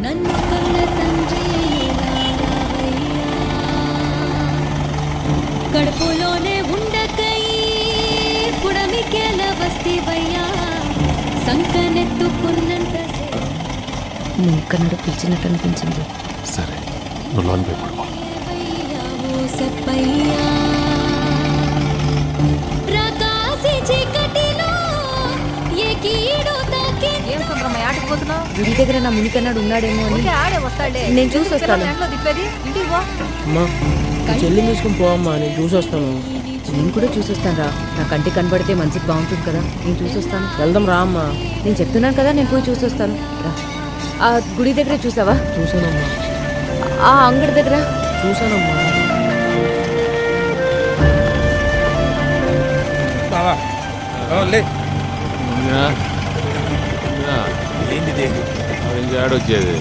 నన్ను కన్న తండ్రి కడుపులోనే ఉండకై పుడమికెల వస్తివయ్యా సంకనెత్తుకున్నంత నువ్వు కన్నడ పిలిచినట్టు అనిపించింది. సరే నువ్వు లోన్ పోయి పడుకో. గుడి దగ్గర నా ముని కన్నాడు ఉన్నాడేమో అని నేను చూసి వస్తాను. అమ్మా చెల్లి తీసుకుని పోవమ్మా, నేను చూసి వస్తాను. నేను కూడా చూసొస్తాను రా. నా కంటికి కనబడితే మనసుకి బాగుంటుంది కదా, నేను చూసొస్తాను. వెళ్దాం రా అమ్మా. నేను చెప్తున్నాను కదా, నేను పోయి చూసొస్తాను రా. ఆ గుడి దగ్గర చూసావా? చూసానమ్మా. ఆ అంగడి దగ్గర చూసానమ్మా. ఏంటిది? ఆడొచ్చేది